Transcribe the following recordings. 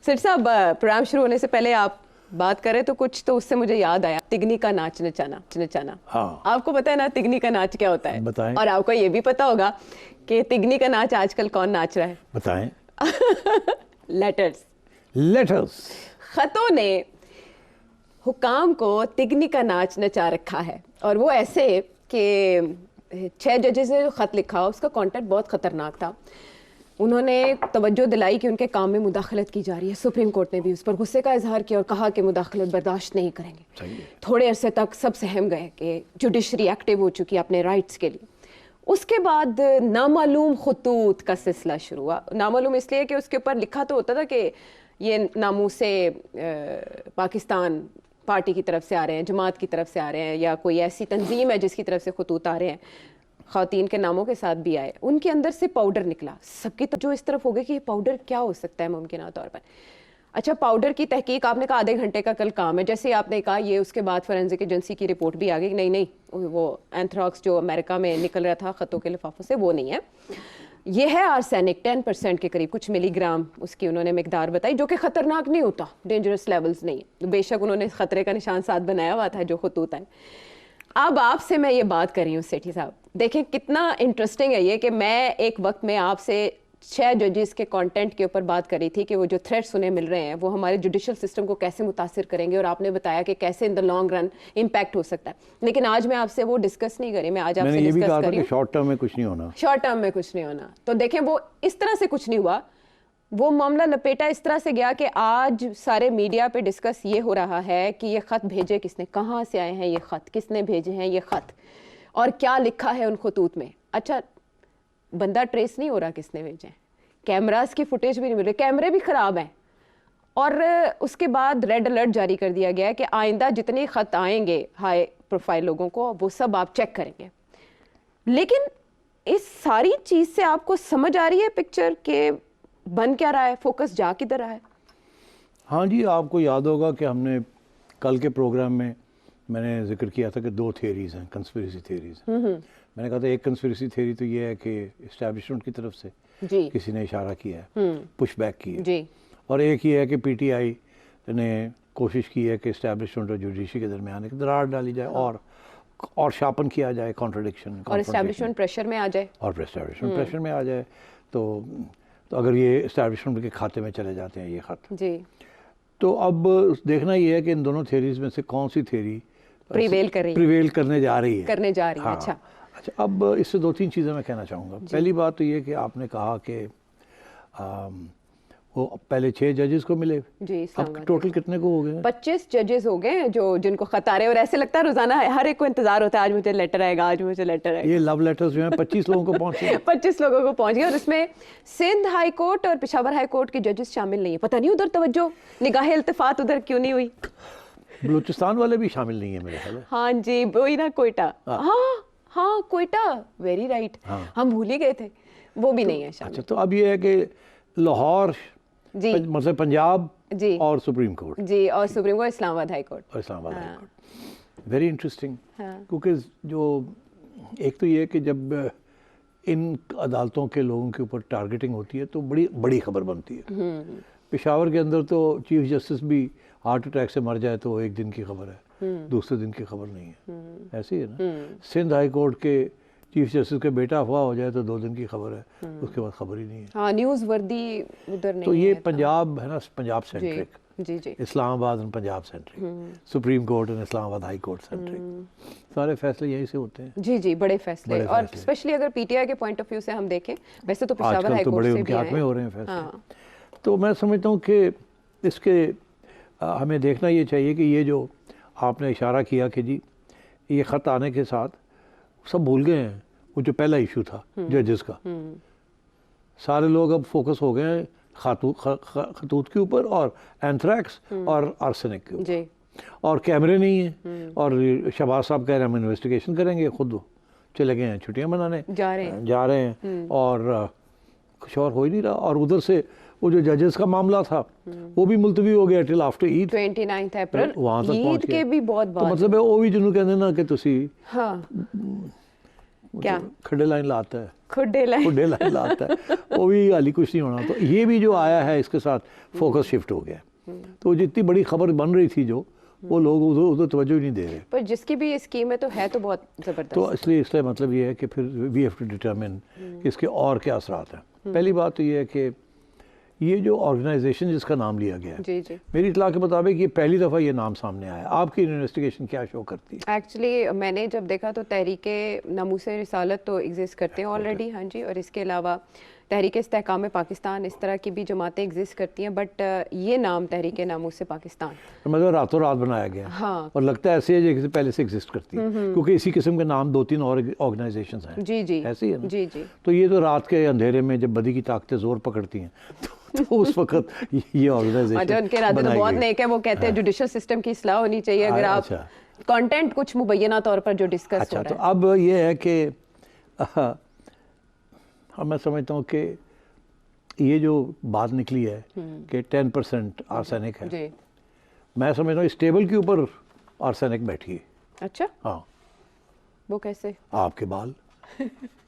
सेठ साहब, प्रोग्राम शुरू होने से पहले आप बात करें तो कुछ तो उससे मुझे याद आया, तिगनी का नाच नचाना। हाँ, आपको पता है ना तिगनी का नाच क्या होता है? बताएं। और आपको ये भी पता होगा कि तिगनी का नाच आजकल कौन नाच रहा है? बताएं। लेटर्स। खतों ने हुकाम को तिगनी का नाच नचा रखा है, और वो ऐसे कि 6 जजेस ने जो खत लिखा उसका कंटेंट बहुत खतरनाक था। उन्होंने तवज्जो दिलाई कि उनके काम में मुदाखलत की जा रही है। सुप्रीम कोर्ट ने भी उस पर गुस्से का इजहार किया और कहा कि मुदाखलत बर्दाश्त नहीं करेंगे। थोड़े अरसे तक सब सहम गए कि जुडिशरी एक्टिव हो चुकी है अपने राइट्स के लिए। उसके बाद नामालूम खतूत का सिलसिला शुरू हुआ। नामालूम इसलिए कि उसके ऊपर लिखा तो होता था कि ये नामूसे पाकिस्तान पार्टी की तरफ से आ रहे हैं, जमात की तरफ से आ रहे हैं, या कोई ऐसी तंजीम है जिसकी तरफ से खतूत आ रहे हैं। ख़वातीन के नामों के साथ भी आए। उनके अंदर से पाउडर निकला। सबकी तो जो इस तरफ हो गई कि ये पाउडर क्या हो सकता है मुमकिन तौर पर। अच्छा, पाउडर की तहकीक आपने कहा आधे घंटे का कल काम है, जैसे आपने कहा ये उसके बाद फोरेंसिक एजेंसी की रिपोर्ट भी आ गई। नहीं, वो एंथ्राक्स जो अमेरिका में निकल रहा था खतों के लिफाफों से, वो नहीं है। ये है आर्सेनिक 10% के करीब, कुछ मिलीग्राम उसकी उन्होंने मिकदार बताई, जो कि ख़तरनाक नहीं होता, डेंजरस लेवल्स नहीं है। बेशक उन्होंने ख़तरे का निशान साथ बनाया हुआ था जो खतूत है। अब आपसे मैं ये बात कर रही हूँ सेठी साहब, देखें कितना इंटरेस्टिंग है ये कि मैं एक वक्त में आपसे 6 जजेस के कंटेंट के ऊपर बात कर रही थी कि वो जो थ्रेट्स उन्हें मिल रहे हैं वो हमारे जुडिशल सिस्टम को कैसे मुतासिर करेंगे, और आपने बताया कि कैसे in the long run impact हो सकता है। लेकिन आज मैं आपसे वो डिस्कस नहीं करी, मैं आज आपसे डिस्कस कर रही हूँ शॉर्ट टर्म में कुछ नहीं होना। शॉर्ट टर्म में कुछ नहीं होना। तो देखें वो इस तरह से कुछ नहीं हुआ। वो मामला लपेटा इस तरह से गया कि आज सारे मीडिया पे डिस्कस ये हो रहा है कि ये ख़त भेजे किसने, कहाँ से आए हैं ये ख़त, किसने भेजे हैं ये ख़त, और क्या लिखा है उन खतूत में। अच्छा, बंदा ट्रेस नहीं हो रहा किसने भेजे हैं, कैमरास की फुटेज भी नहीं मिल रही, कैमरे भी ख़राब हैं। और उसके बाद रेड अलर्ट जारी कर दिया गया है कि आइंदा जितने ख़त आएंगे हाई प्रोफाइल लोगों को, वो सब आप चेक करेंगे। लेकिन इस सारी चीज़ से आपको समझ आ रही है पिक्चर के बन क्या रहा है, फोकस जा किधर रहा है? हाँ जी, आपको याद होगा कि हमने कल के प्रोग्राम में मैंने जिक्र किया था कि 2 थियरीज़ हैं, कंस्पिरेसी थियरीज़। मैंने कहा था एक कंस्पिरेसी थियरी तो ये है कि इस्टेब्लिशमेंट की तरफ से जी किसी ने इशारा किया है, पुश बैक की है जी, और एक ये है कि पीटीआई ने कोशिश की है कि इस्टेब्लिशमेंट और जुडिशरी के दरमियान एक दरार डाली जाए और शापन किया जाए, कॉन्ट्रडिक्शन, और इस्टेब्लिशमेंट प्रेशर में आ जाए, और इस्टेब्लिशमेंट प्रेशर में आ जाए। तो अगर ये इस्टेब्लिशमेंट के खाते में चले जाते हैं ये ख़त जी, तो अब देखना ये है कि इन दोनों थ्योरीज में से कौन सी थ्योरी प्रिवेल करने जा रही है। हाँ। अच्छा, अब इससे 2-3 चीज़ें मैं कहना चाहूँगा। पहली बात तो ये कि आपने कहा कि वो पहले 6 जजेस को मिले जी, अब टोटल कितने को हो गए? 25 जजेस हो गए जो जिनको खत आ रहे हैं, और ऐसे लगता है रोजाना हर एक को इंतजार होता है आज मुझे लेटर आएगा, आज मुझे लेटर आएगा। ये लव लेटर्स जो हैं 25 लोगों को पहुंचे 25 लोगों को पहुंच गए, और इसमें सिंध हाई कोर्ट और पेशावर हाई कोर्ट के जजेस शामिल नहीं है। पता नहीं उधर तवज्जो, निगाह इल्तिफात उधर क्यों नहीं हुई। बलूचिस्तान वाले भी शामिल नहीं है मेरे ख्याल में। हाँ जी, वही ना, कोयटा। हाँ कोयटा, वेरी राइट, हम भूल ही गए थे, वो भी नहीं है शामिल। अच्छा, तो अब ये है कि लाहौर जी, मतलब पंजाब जी, और सुप्रीम कोर्ट जी, और supreme court Islamabad high court. और Islamabad high court. Very interesting, हाँ। क्योंकि जो एक तो ये कि जब इन अदालतों के लोगों के ऊपर टारगेटिंग होती है तो बड़ी बड़ी खबर बनती है। पेशावर के अंदर तो चीफ जस्टिस भी हार्ट अटैक से मर जाए तो एक दिन की खबर है, दूसरे दिन की खबर नहीं है, ऐसी है ना। सिंध हाई कोर्ट के चीफ जस्टिस के बेटा अफवाह हो जाए तो 2 दिन की खबर है, उसके बाद खबर ही नहीं है। हाँ, न्यूज़ वर्दी उधर नहीं तो ये है पंजाब है ना, पंजाब सेंट्रिक, जी जी, इस्लामाबाद और पंजाब सेंट्रिक, सुप्रीम कोर्ट और इस्लामाबाद हाई कोर्ट सेंट्रिक, सारे फैसले यहीं से होते हैं। जी जी, बड़े फैसले, और स्पेशली अगर पीटीआई के पॉइंट ऑफ व्यू से हम देखें, वैसे तो पेशावर हाई कोर्ट से भी आए, हो रहे हैं फैसले। तो मैं समझता हूँ कि इसके हमें देखना ये चाहिए कि ये जो आपने इशारा किया कि जी ये ख़त आने के साथ सब भूल गए हैं वो जो पहला इशू था जजेस का, सारे लोग अब फोकस हो गए हैं खतूत के ऊपर और एंथ्रैक्स और आर्सेनिक के ऊपर, और कैमरे नहीं है, और शहबाज साहब कह रहे हैं हम इन्वेस्टिगेशन करेंगे, खुद चले गए हैं छुट्टियां मनाने जा रहे हैं और कुछ और हो ही नहीं रहा। और उधर से वो जो जजेस का मामला था वो भी मुलतवी हो गया टिल आफ्टर ईद, 29 अप्रैल, वहां तक ईद के भी बहुत तो मतलब है वो भी जिन्होंने कहते ना कि तुसी हाँ क्या? खड्डे लाइन लाता है, खुड्डे लाइन। खुड्डे लाइन लाता है, वो भी हाली कुछ नहीं होना। तो ये भी जो आया है इसके साथ फोकस शिफ्ट हो गया। तो जितनी बड़ी खबर बन रही थी जो, वो लोग उधर उधर तवज्जो ही नहीं दे रहे। पर जिसकी भी ये स्कीम है तो है तो बहुत ज़बरदस्त। तो इसलिए मतलब ये है कि फिर वी हैव टू डिटरमिन कि इसके और क्या असरात हैं। पहली बात तो ये है कि ये जो ऑर्गेनाइजेशन जिसका नाम लिया गया है, जी जी, मेरी इतला के मुताबिक ये पहली दफ़ा ये नाम सामने आया। आपकी इन्वेस्टिगेशन क्या शो करती है? एक्चुअली मैंने जब देखा तो तहरीके नामूसे रिसालत तो एग्जिस्ट करते हैं ऑलरेडी, हाँ जी, और इसके अलावा तहरीक इस्तेहकाम पाकिस्तान, इस तरह की भी जमातें एग्जिस्ट करती हैं, बट ये नाम तहरीक नामूसे पाकिस्तान मतलब रातों रात बनाया गया। हाँ। और लगता है ऐसे है जैसे पहले से एग्जिस्ट करती है, क्योंकि इसी किस्म के नाम 2-3 और ऑर्गेनाइजेशंस हैं। जी जी, ऐसे ही है ना? जी जी। तो ये तो रात के अंधेरे में जब बदी की ताकतें जोर पकड़ती हैं तो उस वक्त ये ऑर्गेनाइजेशन अच्छा, उनके इरादे तो बहुत नेक है। वो कहते हैं जुडिशल सिस्टम की इस्लाह होनी चाहिए अगर आप अच्छा। कंटेंट कुछ मुबैना तौर पर जो डिस्कस अच्छा, हो तो रहा है। अब ये है कि अब मैं समझता हूँ कि ये जो बात निकली है कि 10% आर्सेनिक है, जी, मैं समझता हूँ इस टेबल के ऊपर आर्सेनिक बैठी है। अच्छा, हाँ, वो कैसे? आपके बाल,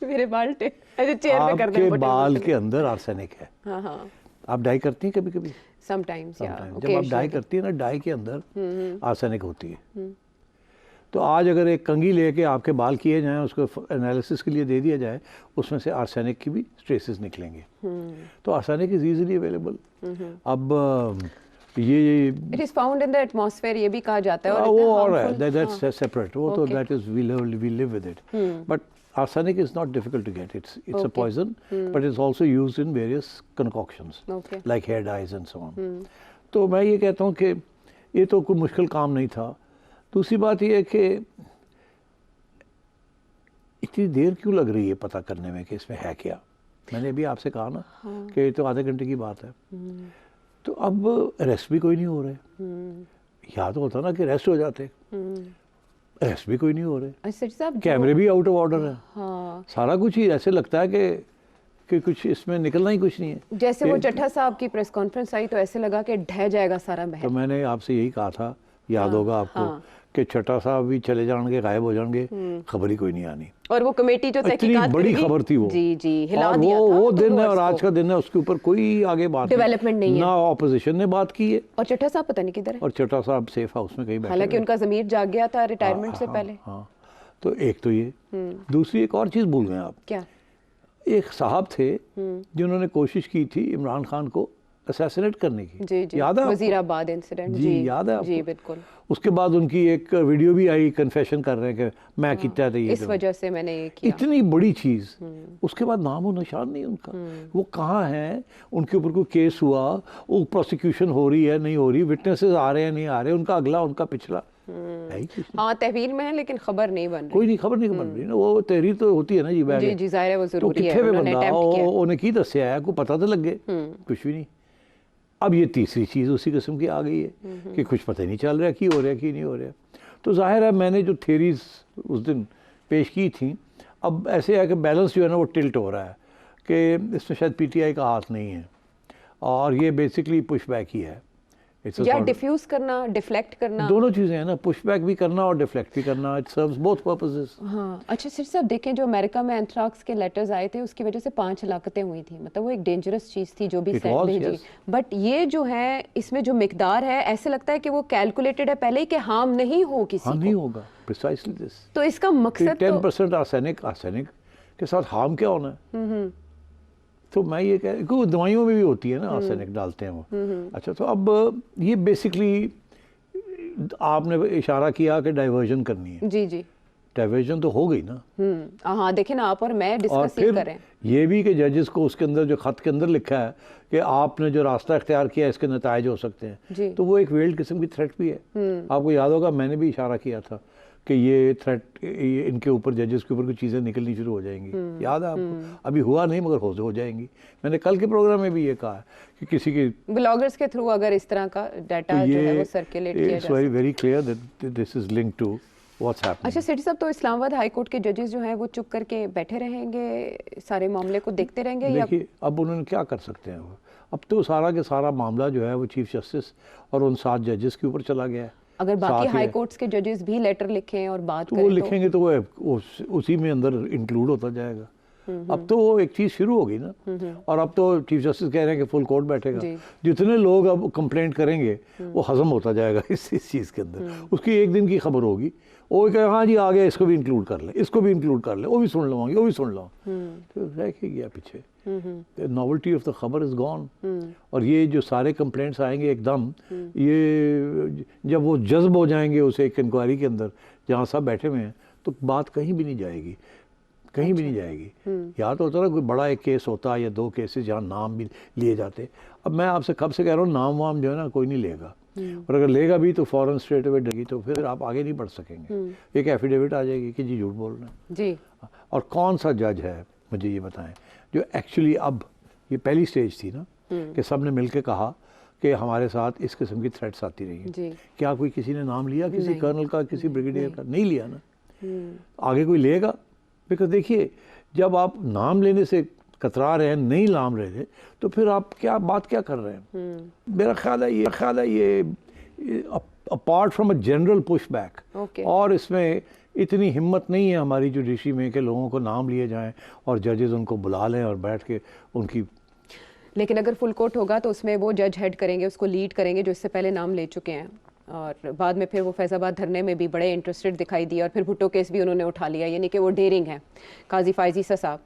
मेरे बाल अरे चेयर पे कर आपके दे बाल के अंदर आर्सेनिक है। हाँ हाँ, आप डाई करती हैं कभी कभी? समटाइम्स या जब आप डाई करती है ना, डाई के अंदर आर्सेनिक होती है। तो आज अगर एक कंघी लेके आपके बाल किए जाएं, उसको एनालिसिस के लिए दे दिया जाए, उसमें से आर्सेनिक की भी ट्रेसेस निकलेंगे। तो आर्सेनिक इज इजीली अवेलेबल। अब ये it is found in the atmosphere, ये भी कहा जाता है। और वो इतना और है, harmful- दैट्स सेपरेट। वो तो Okay. That is we live with it. But arsenic is not difficult to get. It's a Okay. poison, but it's also used in various concoctions, Okay. like hair dyes and so on. तो मैं ये कहता हूँ कि ये तो कोई मुश्किल काम नहीं था। दूसरी बात ये है कि इतनी देर क्यों लग रही है पता करने में कि इसमें है क्या। मैंने अभी आपसे कहा ना कि ये तो आधे घंटे की बात है। तो अब अरेस्ट भी कोई नहीं हो रहे। या तो होता ना कि अरेस्ट हो जाते, अरेस्ट भी कोई नहीं हो रहे। सर साहब, कैमरे भी आउट ऑफ ऑर्डर है। हाँ, सारा कुछ ही ऐसे लगता है कि कुछ इसमें निकलना ही कुछ नहीं है। जैसे वो चट्टा साहब की प्रेस कॉन्फ्रेंस आई तो ऐसे लगा कि ढह जाएगा सारा तो महल। मैंने आपसे यही कहा था, याद होगा आपको, हाँ। कि छठा साहब भी चले जाएंगे, गायब हो जाएंगे, खबर ही कोई नहीं आनी। और वो कमेटी जो इतनी तहकीकात बड़ी करेगी- खबर थी वो। जी जी, हिला और दिया था वो दिन है followers और आज को। का दिन है, उसके ऊपर कोई आगे बात Development नहीं है। ना ऑपोजिशन ने बात की है, और चट्टा साहब पता नहीं किधर है, और छठा साहब सेफ हाउस में कहीं बैठे हालांकि हुए उनका जमीर जाग गया था रिटायरमेंट से हाँ, पहले। हाँ। तो एक तो ये, दूसरी एक और चीज़ भूल गए आप। क्या? एक साहब थे जिन्होंने कोशिश की थी इमरान खान को असैसिनेट करने की। जी जी, याद है आपको? वजीराबाद इंसिडेंट। जी, याद है जी आपको? बिल्कुल। उसके बाद उनकी एक वीडियो भी आई, कन्फेशन कर रहे हैं कि मैं कितना था ये इस तो। वजह से मैंने ये किया। इतनी बड़ी चीज़, उसके बाद नामो निशान नहीं उनका। वो कहाँ हैं? उनके ऊपर कोई केस हुआ, वो प्रोसिक्यूशन हो रही है नहीं हो रही, विटनेसेस आ रहे हैं नहीं आ रहे, उनका अगला उनका पिछला है ही कुछ नहीं। हाँ, तहवील में है लेकिन खबर नहीं बन रही। कोई नहीं, खबर नहीं बन रही ना। वो तहरीर तो होती है ना जी, बैठ जी के। जी, जाहिर है वो तो जरूरी है, कितने पे उन्होंने बंदा अटेम्प्ट किया। उन्हें की दस्या है, को पता तो लगे, कुछ भी नहीं। अब ये तीसरी चीज़ उसी किस्म की आ गई है कि कुछ पता ही नहीं चल रहा कि हो रहा है कि नहीं हो रहा। तो जाहिर है मैंने जो थेरीज उस दिन पेश की थी, अब ऐसे है कि बैलेंस जो है ना वो टिल्ट हो रहा है कि इसमें शायद पीटीआई का हाथ नहीं है, और ये बेसिकली पुश बैक ही है। It's a या sort of- डिफ्यूज करना, डिफ्लेक्ट करना। दोनों चीज़ें हैं ना, पुश बैक भी करना और डिफ्लेक्ट भी करना। It serves both purposes. हाँ, अच्छा सिर साहब देखें, जो अमेरिका में एंथ्राक्स के लेटर्स आए थे उसकी वजह से 5 हलाकतें हुई थी, मतलब वो एक डेंजरस चीज़ थी जो भी It was, भेजी। yes. बट ये जो है इसमें जो मिकदार है, ऐसे लगता है कि वो कैलकुलेटेड है पहले ही कि हार्म नहीं हो किसी हाँ, को। नहीं होगा, प्रिसाइसली दिस। तो इसका मकसद 10% आर्सेनिक के साथ हार्म क्या होना है? तो मैं ये कह, क्योंकि दवाइयों में भी होती है ना, आर्सेनिक डालते हैं वो। अच्छा, तो अब ये बेसिकली आपने इशारा किया कि डाइवर्जन करनी है। जी जी, डाइवर्जन तो हो गई ना। हाँ देखें ना, आप और मैं और डिस्कस ही फिर करें। ये भी कि जजेस को उसके अंदर जो खत के अंदर लिखा है कि आपने जो रास्ता इख्तियार किया इसके नताइज हो सकते जी। हैं, तो वो एक वेल्ड किस्म की थ्रेट भी है। आपको याद होगा मैंने भी इशारा किया था कि ये थ्रेट इनके ऊपर, जजेस के ऊपर कुछ चीज़ें निकलनी शुरू हो जाएंगी। याद है आपको? अभी हुआ नहीं मगर हो जाएंगी। मैंने कल के प्रोग्राम में भी ये कहा है कि किसी की, ब्लॉगर्स के थ्रू अगर इस तरह का तो डाटा जो है ये वो सर्कुलेट किया इट्स जा very very clear that this is linked to what's happening. अच्छा सिटी साहब, तो इस्लामाबाद हाई कोर्ट के जजेस जो हैं वो चुप करके बैठे रहेंगे, सारे मामले को देखते रहेंगे या? देखिए, अब उन्होंने क्या कर सकते हैं? अब तो सारा के सारा मामला जो है वो चीफ जस्टिस और उन 7 जजेस के ऊपर चला गया है। अगर बाकी साथ ही हाई है। कोर्ट्स के जजेस भी लेटर लिखें और बात तो करें वो तो लिखेंगे तो वो उसी में अंदर इंक्लूड होता जाएगा। अब तो वो एक चीज़ शुरू होगी ना, और अब तो चीफ जस्टिस कह रहे हैं कि फुल कोर्ट बैठेगा। जी। जितने लोग अब कंप्लेंट करेंगे वो हजम होता जाएगा इस चीज़ के अंदर। उसकी एक दिन की खबर होगी, वो कहे हाँ जी आ गया, इसको भी इंक्लूड कर ले, इसको भी इंक्लूड कर ले, वो भी सुन लवांगी, वो भी सुन लो। तो रह के गया पीछे, नॉवल्टी ऑफ द खबर इज़ गॉन। और ये जो सारे कंप्लेंट्स आएंगे एकदम, ये जब वो जज्ब हो जाएंगे उस एक इंक्वायरी के अंदर जहाँ सब बैठे हुए हैं, तो बात कहीं भी नहीं जाएगी, कहीं भी नहीं जाएगी। या तो होता ना कोई बड़ा एक केस होता या दो केसेस जहाँ नाम भी लिए जाते। अब मैं आपसे कब से कह रहा हूँ, नाम वाम जो है ना कोई नहीं लेगा, और अगर लेगा भी तो फौरन स्ट्रेट अवे डगी, तो फिर आप आगे नहीं बढ़ सकेंगे। एक एफिडेविट आ जाएगी कि जी झूठ बोल रहे हैं। जी। और कौन सा जज है मुझे ये बताएं जो एक्चुअली, अब ये पहली स्टेज थी ना कि सब ने मिल के कहा कि हमारे साथ इस किस्म की थ्रेट्स आती रही जी। हैं। क्या कोई किसी ने नाम लिया किसी नहीं। कर्नल का, किसी ब्रिगेडियर का? नहीं लिया ना। आगे कोई लेगा? बिकॉज देखिए, जब आप नाम लेने से कतरा रहे हैं, नहीं नाम रहे थे, तो फिर आप क्या बात क्या कर रहे हैं? मेरा ख्याल है ये apart from a general push back, okay. और इसमें इतनी हिम्मत नहीं है हमारी जुडिशरी में कि लोगों को नाम लिए जाएं और जजेस उनको बुला लें और बैठ के उनकी। लेकिन अगर फुल कोर्ट होगा तो उसमें वो जज हेड करेंगे, उसको लीड करेंगे जो इससे पहले नाम ले चुके हैं, और बाद में फिर वो फैज़ाबाद धरने में भी बड़े इंटरेस्टेड दिखाई दिए, और फिर भुट्टो केस भी उन्होंने उठा लिया, यानी कि वो डेयरिंग है काजी फायजी साहब।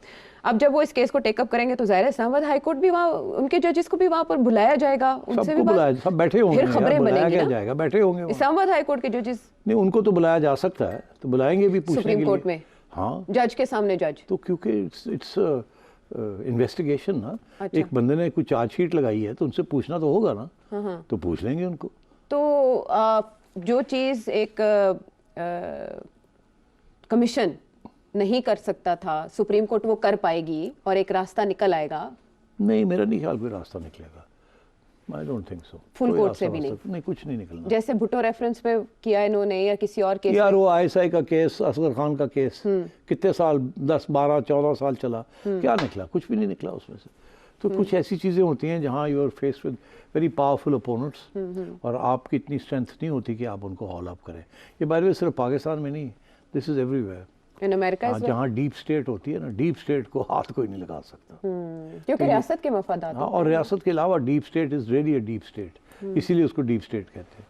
अब जब वो इस केस को टेकअप करेंगे तो ज़ाहिर है इस्लामाबाद हाई कोर्ट भी वहाँ, उनके जजेस को भी वहाँ पर बुलाया जाएगा, उनसे भी सबको बुलाया, सब बैठे होंगे, फिर खबरें यार, बुलाया बनेंगी क्या ना। जाएगा, बैठे होंगे वहाँ। इस्लामाबाद हाई कोर्ट के जजेस नहीं, उनको तो बुलाया जा सकता है, तो बुलाएंगे भी पूछने के सुप्रीम लिए। कोर्ट में हाँ, जज के सामने जज। तो क्योंकि इट्स इन्वेस्टिगेशन ना। अच्छा। एक बंदे ने कोई चार्जशीट लगाई है तो उनसे पूछना तो होगा ना। तो पूछ लेंगे उनको। तो जो चीज़ एक कमीशन नहीं कर सकता था, सुप्रीम कोर्ट वो कर पाएगी और एक रास्ता निकल आएगा। नहीं, मेरा नहीं ख्याल कोई रास्ता निकलेगा। I don't think so. Full court से भी नहीं, कुछ नहीं निकलना। जैसे भुट्टो रेफरेंस में किया इन्होंने, या किसी और केस यार वो आईएसआई का केस, असगर खान का केस कितने साल, 10 12 14 साल चला, क्या निकला? कुछ भी नहीं निकला उसमें से। तो कुछ ऐसी चीज़ें होती हैं जहाँ you are faced with very powerful opponents, और आपकी इतनी स्ट्रेंथ नहीं होती कि आप उनको हॉल अप करें। ये बाय द वे सिर्फ पाकिस्तान में नहीं, this is everywhere. In America जहाँ डीप स्टेट होती है ना, डीप स्टेट को हाथ कोई नहीं लगा सकता, क्योंकि रियासत के मफादात। हाँ, और रियासत के अलावा deep state is really a deep state, इसीलिए उसको डीप स्टेट कहते हैं।